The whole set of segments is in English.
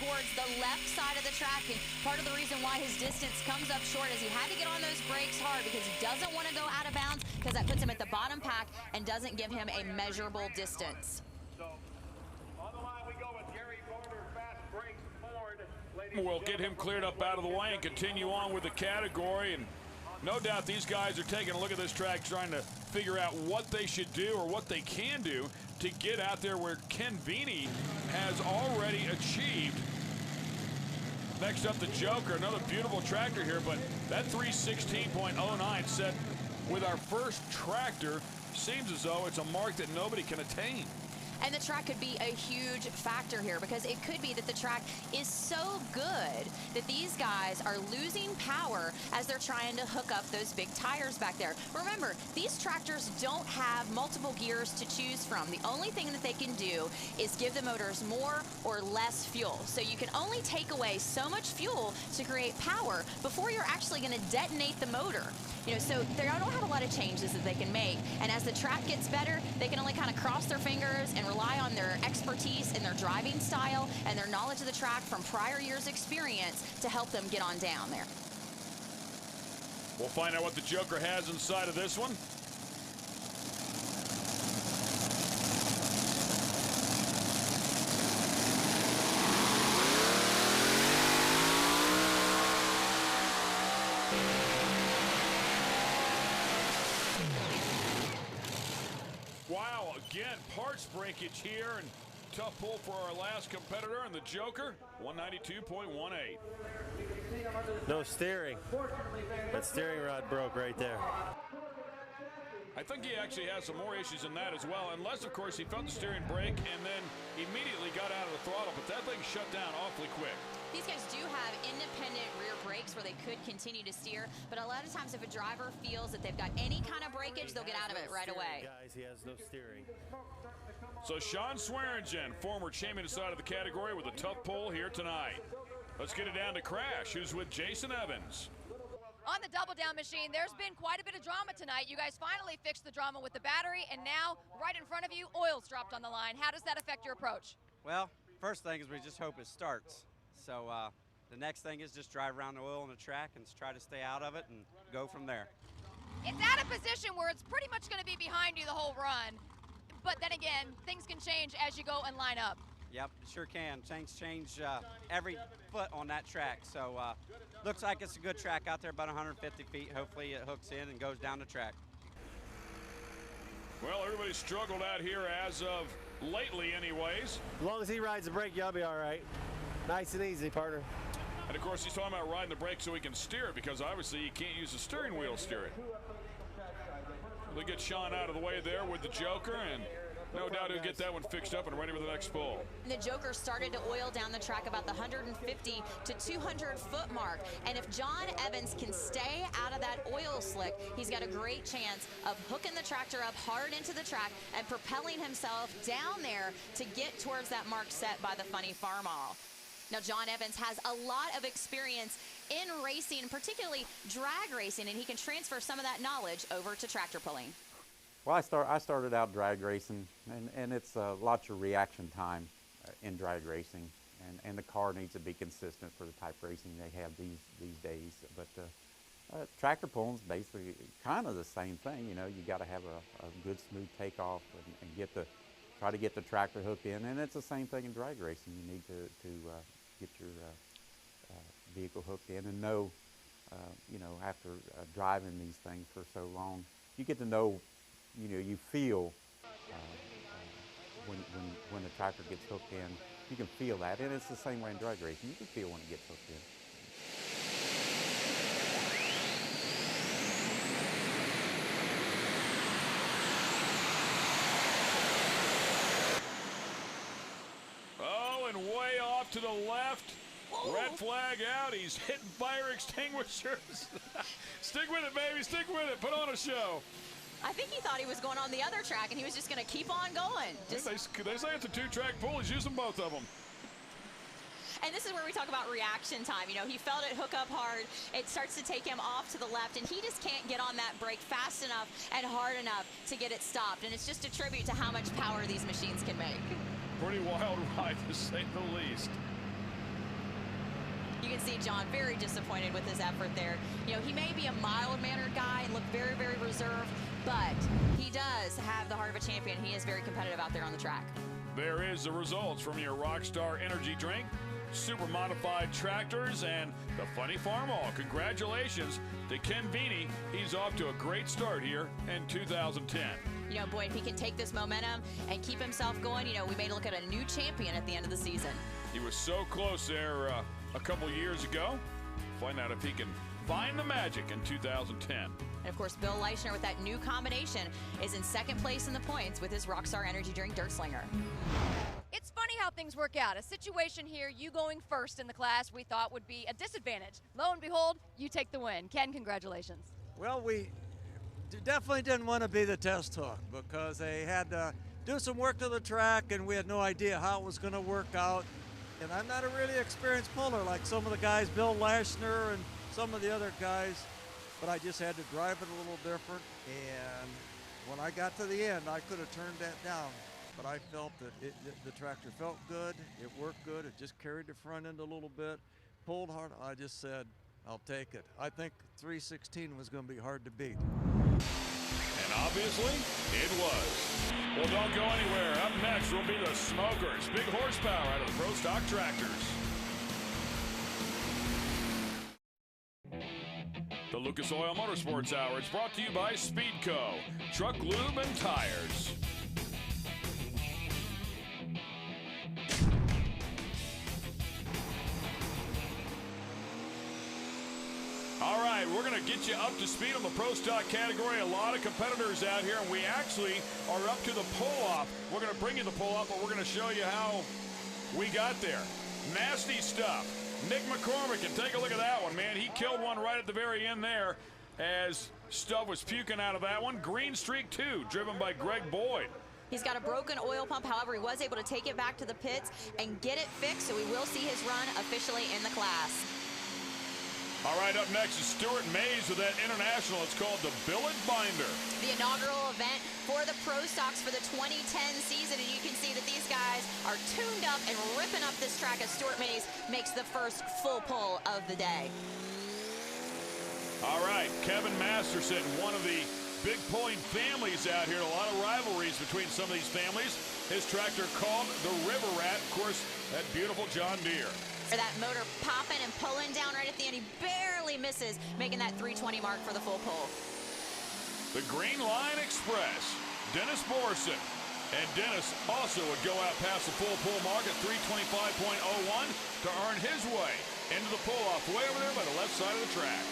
towards the left side of the track, and part of the reason why his distance comes up short is he had to get on those brakes hard because he doesn't want to go out of bounds, because that puts him at the bottom pack and doesn't give him a measurable distance. So, on the line we go with Gary Barber, fast break forward. We'll get him cleared up out of the way and continue on with the category. And no doubt these guys are taking a look at this track, trying to figure out what they should do or what they can do to get out there where Ken Vini has already achieved. Next up, the Joker, another beautiful tractor here, but that 316.09 set with our first tractor seems as though it's a mark that nobody can attain. And the track could be a huge factor here, because it could be that the track is so good that these guys are losing power as they're trying to hook up those big tires back there. Remember, these tractors don't have multiple gears to choose from. The only thing that they can do is give the motors more or less fuel. So you can only take away so much fuel to create power before you're actually going to detonate the motor. So they don't have a lot of changes that they can make. And as the track gets better, they can only kind of cross their fingers and rely on their expertise and their driving style and their knowledge of the track from prior years' experience to help them get on down there. We'll find out what the Joker has inside of this one. Wow, again, parts breakage here, and tough pull for our last competitor, and the Joker, 192.18. No steering. That steering rod broke right there. I think he actually has some more issues than that as well, unless, of course, he felt the steering brake and then immediately got out of the throttle, but that thing shut down awfully quick. These guys do have independent rear brakes where they could continue to steer, but a lot of times if a driver feels that they've got any kind of breakage, they'll get out of it right away. Guys, he has no steering. So Sean Swearingen, former champion side of the category, with a tough pull here tonight. Let's get it down to Crash, who's with Jason Evans. On the double down machine, there's been quite a bit of drama tonight. You guys finally fixed the drama with the battery, and now right in front of you, oil's dropped on the line. How does that affect your approach? Well, first thing is we just hope it starts. So the next thing is just drive around the oil on the track and try to stay out of it and go from there. It's at a position where it's pretty much going to be behind you the whole run. But then again, things can change as you go and line up. Yep, it sure can. Change every foot on that track. So looks like it's a good track out there, about 150 feet. Hopefully it hooks in and goes down the track. Well, everybody's struggled out here as of lately anyways. As long as he rides the brake, y'all be all right. Nice and easy, partner. And of course, he's talking about riding the brake so he can steer it, because obviously you can't use the steering wheel to steer it. We'll get Sean out of the way there with the Joker, and no doubt he'll get that one fixed up and ready for the next pull. The Joker started to oil down the track about the 150 to 200 foot mark. And if John Evans can stay out of that oil slick, he's got a great chance of hooking the tractor up hard into the track and propelling himself down there to get towards that mark set by the Funny Farmall. Now, John Evans has a lot of experience in racing, particularly drag racing, and he can transfer some of that knowledge over to tractor pulling. Well, I started out drag racing, and it's lots of reaction time in drag racing, and the car needs to be consistent for the type of racing they have these days. But tractor pulling is basically kind of the same thing. You got to have a good smooth takeoff and try to get the tractor hooked in, and it's the same thing in drag racing. You need to get your vehicle hooked in and know, after driving these things for so long, you get to know. You feel when the tractor gets hooked in, you can feel that, and it's the same way in drag racing. You can feel when it gets hooked in. Oh, and way off to the left. Whoa. Red flag out. He's hitting fire extinguishers. Stick with it, baby. Stick with it. Put on a show. I think he thought he was going on the other track, and he was just going to keep on going. They say it's a two-track pull. He's using both of them. And this is where we talk about reaction time. He felt it hook up hard. It starts to take him off to the left, and he just can't get on that brake fast enough and hard enough to get it stopped. And it's just a tribute to how much power these machines can make. Pretty wild ride, to say the least. see John very disappointed with his effort there. You know, he may be a mild-mannered guy and look very, very reserved, but he does have the heart of a champion. He is very competitive out there on the track. There is the results from your Rockstar Energy Drink, super modified tractors, and the Funny Farm All. Congratulations to Ken Vini. He's off to a great start here in 2010. You know, boy, if he can take this momentum and keep himself going, you know, we may look at a new champion at the end of the season. He was so close there a couple years ago. Find out if he can find the magic in 2010. And of course, Bill Leichner with that new combination is in second place in the points with his Rockstar Energy Drink Dirt Slinger. It's funny how things work out. A situation here, you going first in the class, we thought would be a disadvantage. Lo and behold, you take the win. Ken, congratulations. Well, we definitely didn't want to be the test hook because they had to do some work to the track and we had no idea how it was going to work out. And I'm not a really experienced puller like some of the guys, Bill Leichner and some of the other guys, but I just had to drive it a little different. And when I got to the end, I could have turned that down, but I felt that the tractor felt good, it worked good, it just carried the front end a little bit, pulled hard. I just said, I'll take it. I think 316 was going to be hard to beat. And obviously, it was. Well, don't go anywhere. Up next will be the Smokers. Big horsepower out of the Pro Stock tractors. The Lucas Oil Motorsports Hour is brought to you by Speedco, truck lube and tires. All right, we're going to get you up to speed on the Pro Stock category. A lot of competitors out here, and we actually are up to the pull-off. We're going to bring you the pull-off, but we're going to show you how we got there. Nasty stuff. Nick McCormick, and take a look at that one, man. He killed one right at the very end there as stuff was puking out of that one. Green Streak 2, driven by Greg Boyd. He's got a broken oil pump. However, he was able to take it back to the pits and get it fixed, so we will see his run officially in the class. All right, up next is Stuart Mays with that international. It's called the Billet Binder. The inaugural event for the Pro Stocks for the 2010 season, and you can see that these guys are tuned up and ripping up this track as Stuart Mays makes the first full pull of the day. All right, Kevin Masterson, one of the big pulling families out here. A lot of rivalries between some of these families. His tractor called the River Rat, of course, that beautiful John Deere. That motor popping and pulling down right at the end. He barely misses, making that 320 mark for the full pull. The Green Line Express, Dennis Borson. And Dennis also would go out past the full pull mark at 325.01 to earn his way into the pull-off way over there by the left side of the track.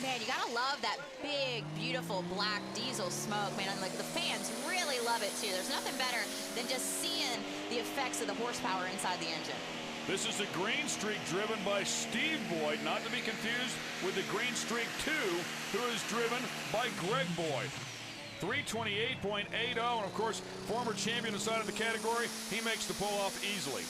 Man, you gotta love that big, beautiful black diesel smoke, man. And like the fans really love it too. There's nothing better than just seeing the effects of the horsepower inside the engine. This is the Green Streak driven by Steve Boyd, not to be confused with the Green Streak 2, who is driven by Greg Boyd. 328.80, and of course, former champion inside of the category, he makes the pull-off easily.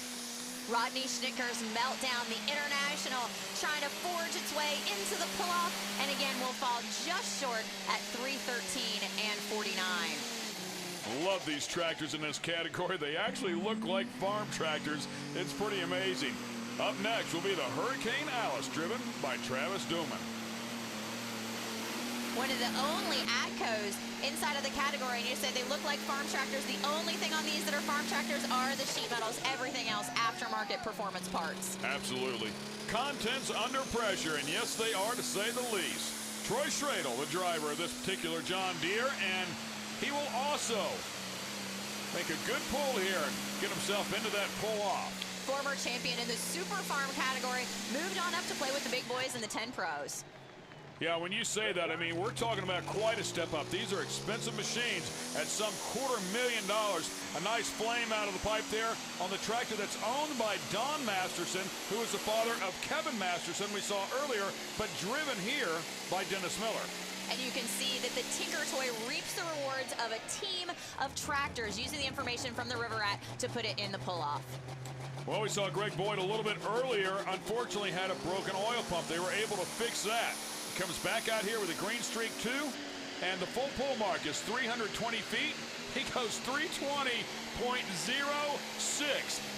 Rodney Schnicker's Meltdown, the International, trying to forge its way into the pull-off, and again will fall just short at 313 and 49. Love these tractors in this category. They actually look like farm tractors. It's pretty amazing. Up next will be the Hurricane Alice, driven by Travis Duman. One of the only ATCOs inside of the category, and you said they look like farm tractors. The only thing on these that are farm tractors are the sheet metals. Everything else, aftermarket performance parts. Absolutely. Contents under pressure, and yes, they are, to say the least. Troy Schradel, the driver of this particular John Deere, and he will also make a good pull here and get himself into that pull-off. Former champion in the Super Farm category, moved on up to play with the big boys in the 10 Pros. Yeah, when you say that, I mean, we're talking about quite a step up. These are expensive machines at some $250,000. A nice flame out of the pipe there on the tractor that's owned by Don Masterson, who is the father of Kevin Masterson we saw earlier, but driven here by Dennis Miller. And you can see that the Tinker Toy reaps the rewards of a team of tractors using the information from the River Rat to put it in the pull-off. Well, we saw Greg Boyd a little bit earlier. Unfortunately, had a broken oil pump. They were able to fix that. He comes back out here with a Green Streak 2, and the full pull mark is 320 feet. He goes 320.06.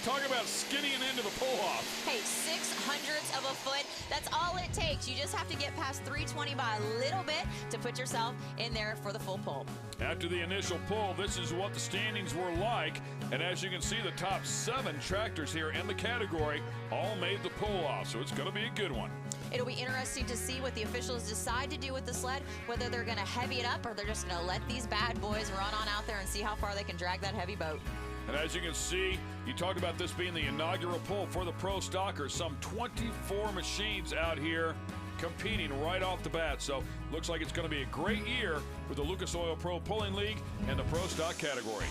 Talk about skinnying into the pull-off. Hey, 6/100 of a foot. That's all it takes. You just have to get past 320 by a little bit to put yourself in there for the full pull. After the initial pull, this is what the standings were like. And as you can see, the top 7 tractors here in the category all made the pull off. So it's going to be a good one. It'll be interesting to see what the officials decide to do with the sled, whether they're going to heavy it up or they're just going to let these bad boys run on out there and see how far they can drag that heavy boat. And as you can see, you talked about this being the inaugural pull for the Pro Stockers. Some 24 machines out here competing right off the bat. So looks like it's going to be a great year for the Lucas Oil Pro Pulling League and the Pro Stock category.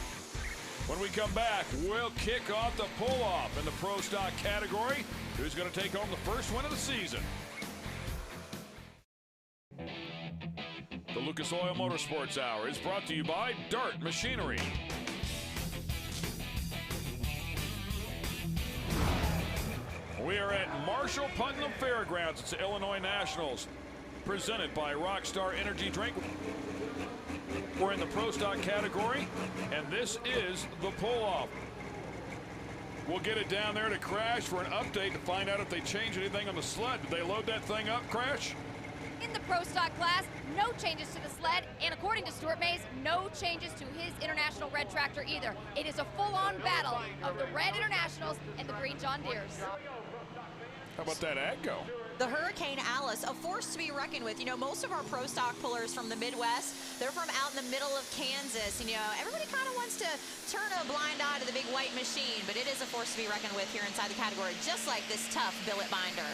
When we come back, we'll kick off the pull-off in the Pro Stock category. Who's going to take home the first win of the season? The Lucas Oil Motorsports Hour is brought to you by Dart Machinery. We are at Marshall Putnam Fairgrounds. It's the Illinois Nationals, presented by Rockstar Energy Drink. We're in the Pro Stock category, and this is the pull-off. We'll get it down there to Crash for an update to find out if they change anything on the sled. Did they load that thing up, Crash? In the Pro Stock class, no changes to the sled, and according to Stuart Mays, no changes to his International Red tractor either. It is a full-on battle of the Red Internationals and the Green John Deeres. How about that AGCO? The Hurricane Alice, a force to be reckoned with. You know, most of our Pro Stock pullers from the Midwest, they're from out in the middle of Kansas. And, you know, everybody kind of wants to turn a blind eye to the big white machine, but it is a force to be reckoned with here inside the category, just like this tough billet binder.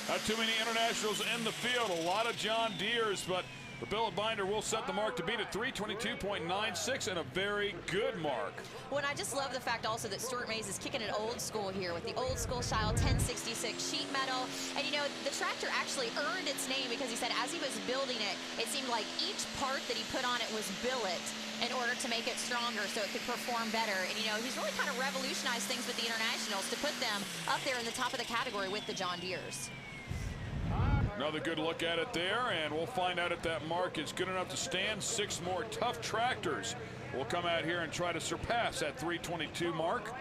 Not too many internationals in the field, a lot of John Deeres, but the billet binder will set the mark to beat at 322.96 and a very good mark. Well, and I just love the fact also that Stuart Mays is kicking it old school here with the old school style 1066 sheet metal. And, you know, the tractor actually earned its name because he said as he was building it, it seemed like each part that he put on it was billet in order to make it stronger so it could perform better. And, you know, he's really kind of revolutionized things with the Internationals to put them up there in the top of the category with the John Deeres. Another good look at it there, and we'll find out if that mark is good enough to stand. 6 more tough tractors will come out here and try to surpass that 322 mark.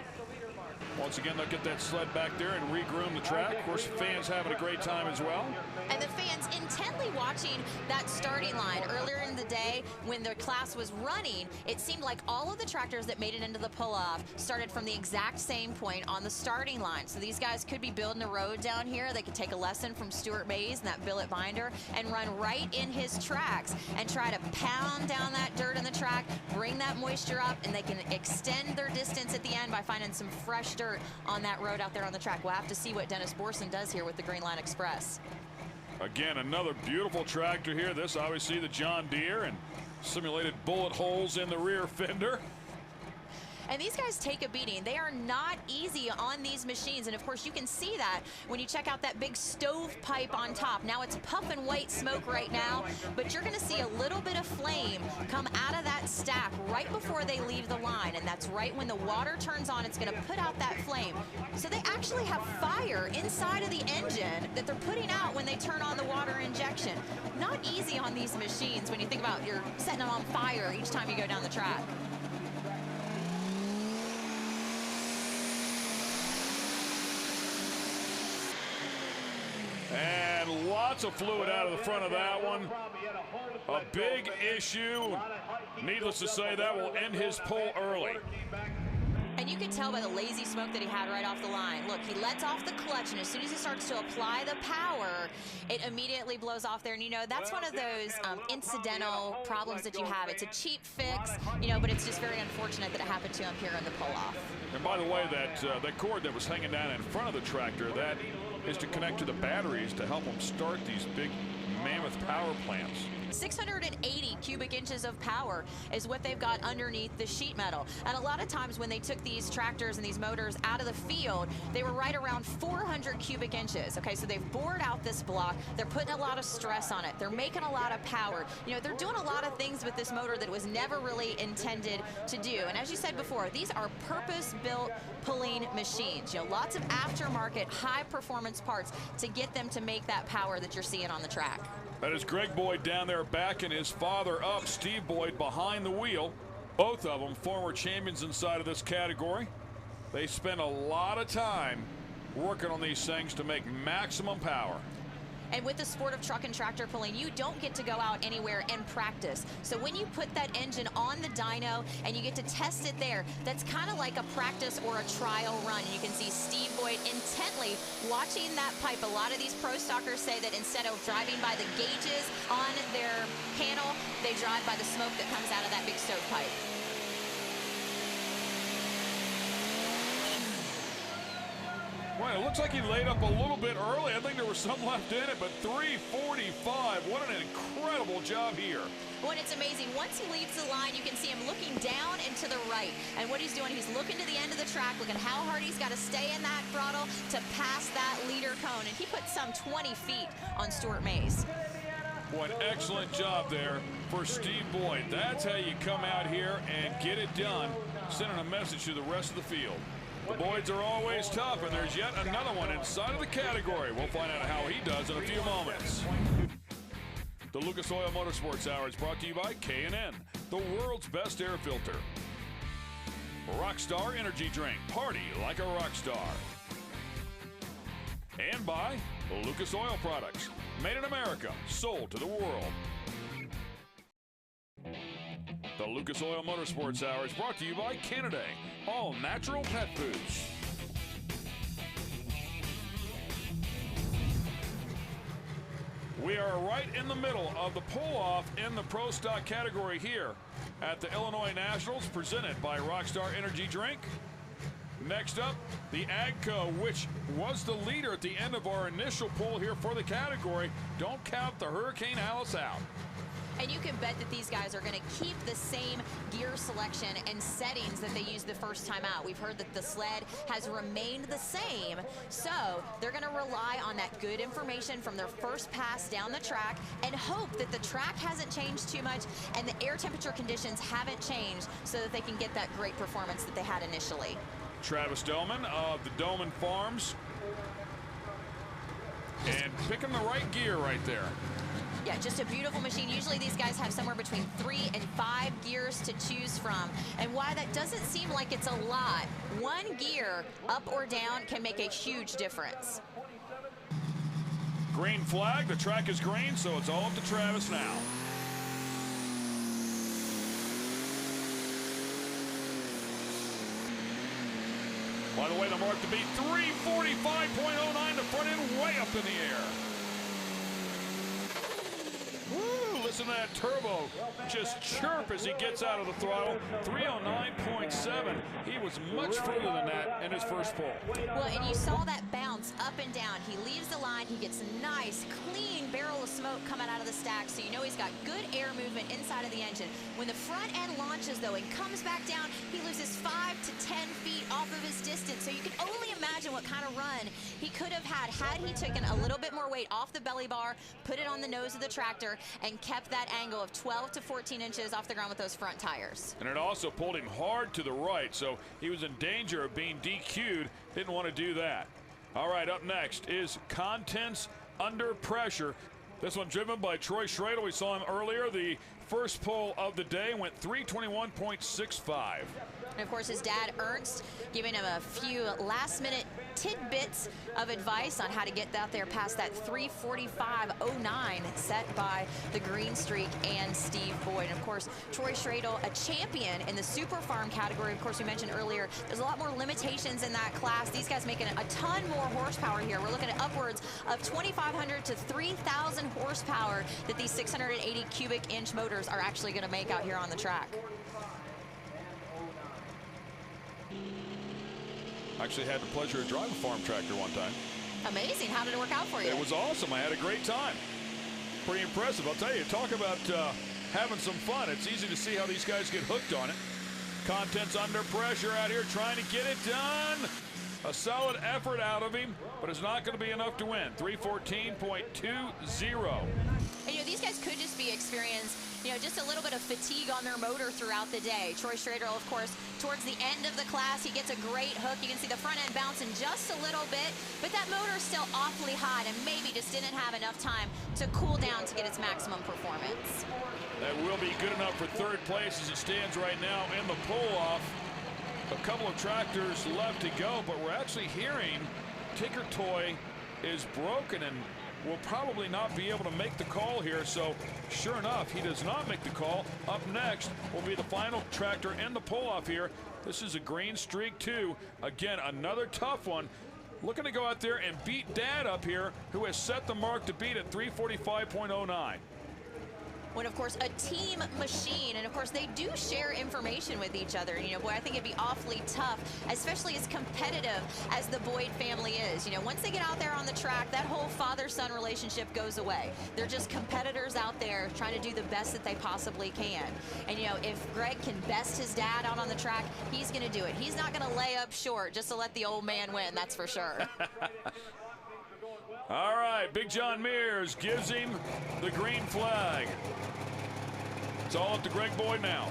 Once again, they'll get that sled back there and re-groom the track. Of course, fans having a great time as well. And the fans intently watching that starting line. Earlier in the day, when the class was running, it seemed like all of the tractors that made it into the pull-off started from the exact same point on the starting line. So these guys could be building a road down here. They could take a lesson from Stuart Mays and that billet binder and run right in his tracks and try to pound down that dirt in the track, bring that moisture up, and they can extend their distance at the end by finding some fresh dirt on that road out there on the track. We'll have to see what Dennis Borson does here with the Green Line Express. Again, another beautiful tractor here. This obviously the John Deere and simulated bullet holes in the rear fender. And these guys take a beating. They are not easy on these machines. And of course, you can see that when you check out that big stovepipe on top. Now it's puffing white smoke right now, but you're going to see a little bit of flame come out of that stack right before they leave the line. And that's right when the water turns on, it's going to put out that flame. So they actually have fire inside of the engine that they're putting out when they turn on the water injection. Not easy on these machines when you think about you're setting them on fire each time you go down the track. And lots of fluid out of the front of that one. A big issue. Needless to say, that will end his pull early. And you can tell by the lazy smoke that he had right off the line. Look, he lets off the clutch, and as soon as he starts to apply the power, it immediately blows off there. And, you know, that's one of those incidental problems that you have. It's a cheap fix, you know, but it's just very unfortunate that it happened to him here in the pull-off. And by the way, that cord that was hanging down in front of the tractor, that is to connect to the batteries to help them start these big mammoth power plants. 680 cubic inches of power is what they've got underneath the sheet metal. And a lot of times when they took these tractors and these motors out of the field, they were right around 400 cubic inches. Okay, so they've bored out this block. They're putting a lot of stress on it. They're making a lot of power. You know, they're doing a lot of things with this motor that was never really intended to do. And as you said before, these are purpose-built pulling machines. You know, lots of aftermarket, high-performance parts to get them to make that power that you're seeing on the track. That is Greg Boyd down there backing his father up. Steve Boyd behind the wheel. Both of them former champions inside of this category. They spent a lot of time working on these things to make maximum power. And with the sport of truck and tractor pulling, you don't get to go out anywhere and practice. So when you put that engine on the dyno and you get to test it there, that's kind of like a practice or a trial run. And you can see Steve Boyd intently watching that pipe. A lot of these pro stockers say that instead of driving by the gauges on their panel, they drive by the smoke that comes out of that big stovepipe. Well, it looks like he laid up a little bit early. I think there was some left in it, but 3:45. What an incredible job here. Well, it's amazing. Once he leaves the line, you can see him looking down and to the right. And what he's doing, he's looking to the end of the track, looking how hard he's got to stay in that throttle to pass that leader cone. And he put some 20 feet on Stuart Mays. What an excellent job there for Steve Boyd. That's how you come out here and get it done, sending a message to the rest of the field. The Boyds are always tough, and there's yet another one inside of the category. We'll find out how he does in a few moments. The Lucas Oil Motorsports Hour is brought to you by K&N, the world's best air filter. Rockstar Energy Drink, party like a rock star. And by Lucas Oil Products, made in America, sold to the world. The Lucas Oil Motorsports Hour is brought to you by Canada, all natural pet foods. We are right in the middle of the pull-off in the Pro Stock category here at the Illinois Nationals, presented by Rockstar Energy Drink. Next up, the AGCO, which was the leader at the end of our initial poll here for the category. Don't count the Hurricane Alice out. And you can bet that these guys are going to keep the same gear selection and settings that they used the first time out. We've heard that the sled has remained the same, so they're going to rely on that good information from their first pass down the track and hope that the track hasn't changed too much and the air temperature conditions haven't changed so that they can get that great performance that they had initially. Travis Doman of the Doman Farms, and picking the right gear right there. Yeah, just a beautiful machine. Usually these guys have somewhere between 3 and 5 gears to choose from. And why that doesn't seem like it's a lot, one gear up or down can make a huge difference. Green flag, the track is green, so it's all up to Travis now. By the way, the mark to beat 3:45.09, the front end way up in the air. Woo, listen to that turbo just chirp as he gets out of the throttle. 309.7. He was much further than that in his first pull. Well, and you saw that bounce up and down. He leaves the line. He gets a nice, clean barrel of smoke coming out of the stack, so you know he's got good air movement inside of the engine. When the front end launches, though, and comes back down, he loses 5 to 10 feet off of his distance. So you can only imagine what kind of run he could have had he taken a little bit more weight off the belly bar, put it on the nose of the tractor, and kept that angle of 12 to 14 inches off the ground with those front tires. And it also pulled him hard to the right, so he was in danger of being DQ'd. Didn't want to do that. All right, up next is Contents Under Pressure. This one driven by Troy Schradel. We saw him earlier. The first pull of the day went 321.65. And of course, his dad, Ernst, giving him a few last-minute tidbits of advice on how to get out there past that 3:45.09 set by the Green Streak and Steve Boyd. And of course, Troy Schradel, a champion in the Super Farm category. Of course, we mentioned earlier, there's a lot more limitations in that class. These guys making a ton more horsepower here. We're looking at upwards of 2,500 to 3,000 horsepower that these 680 cubic inch motors are actually going to make out here on the track. Actually had the pleasure of driving a farm tractor one time. Amazing. How did it work out for you? It was awesome. I had a great time. Pretty impressive. I'll tell you, talk about having some fun. It's easy to see how these guys get hooked on it. Contents Under Pressure out here trying to get it done. A solid effort out of him, but it's not going to be enough to win. 3:14.20. And, you know, these guys could just be experienced, you know, just a little bit of fatigue on their motor throughout the day. Troy Schradel, of course, towards the end of the class, he gets a great hook. You can see the front end bouncing just a little bit, but that motor is still awfully hot and maybe just didn't have enough time to cool down to get its maximum performance. That will be good enough for third place as it stands right now in the pull-off. a couple of tractors left to go, but we're actually hearing Tinker Toy is broken and will probably not be able to make the call here. So sure enough, he does not make the call. Up next will be the final tractor and the pull-off here. This is a Green Streak 2. Again, another tough one. Looking to go out there and beat Dad up here, who has set the mark to beat at 345.09. When, of course, a team machine, and of course they do share information with each other. You know, boy, I think it'd be awfully tough, especially as competitive as the Boyd family is. You know, once they get out there on the track, that whole father-son relationship goes away. They're just competitors out there trying to do the best that they possibly can. And, you know, if Greg can best his dad out on the track, he's going to do it. He's not going to lay up short just to let the old man win, that's for sure. All right, Big John Mears gives him the green flag. It's all up to Greg Boyd now.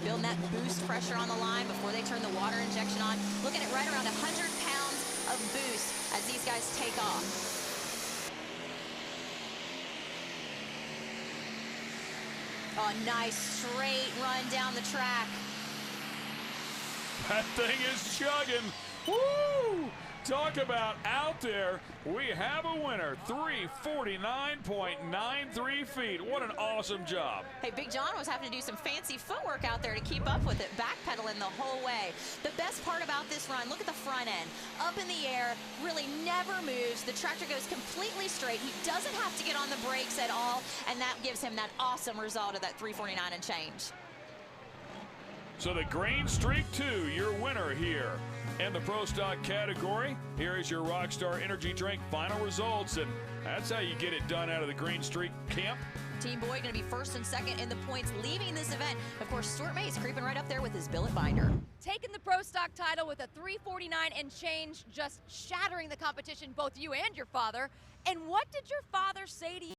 Building that boost pressure on the line before they turn the water injection on. Looking at right around 100 pounds of boost as these guys take off. Oh, nice straight run down the track. That thing is chugging. Woo! Talk about out there. We have a winner. 349.93 feet. What an awesome job. Hey, Big John was having to do some fancy footwork out there to keep up with it, backpedaling the whole way. The best part about this run, look at the front end. Up in the air, really never moves. The tractor goes completely straight. He doesn't have to get on the brakes at all, and that gives him that awesome result of that 349 and change. So the Green Streak 2, your winner here in the Pro Stock category. Here is your Rockstar Energy Drink final results, and that's how you get it done out of the Green Streak camp. Team Boyd going to be first and second in the points leaving this event. Of course, Stuart Mays creeping right up there with his billet binder. Taking the Pro Stock title with a 349 and change, just shattering the competition, both you and your father. And what did your father say to you?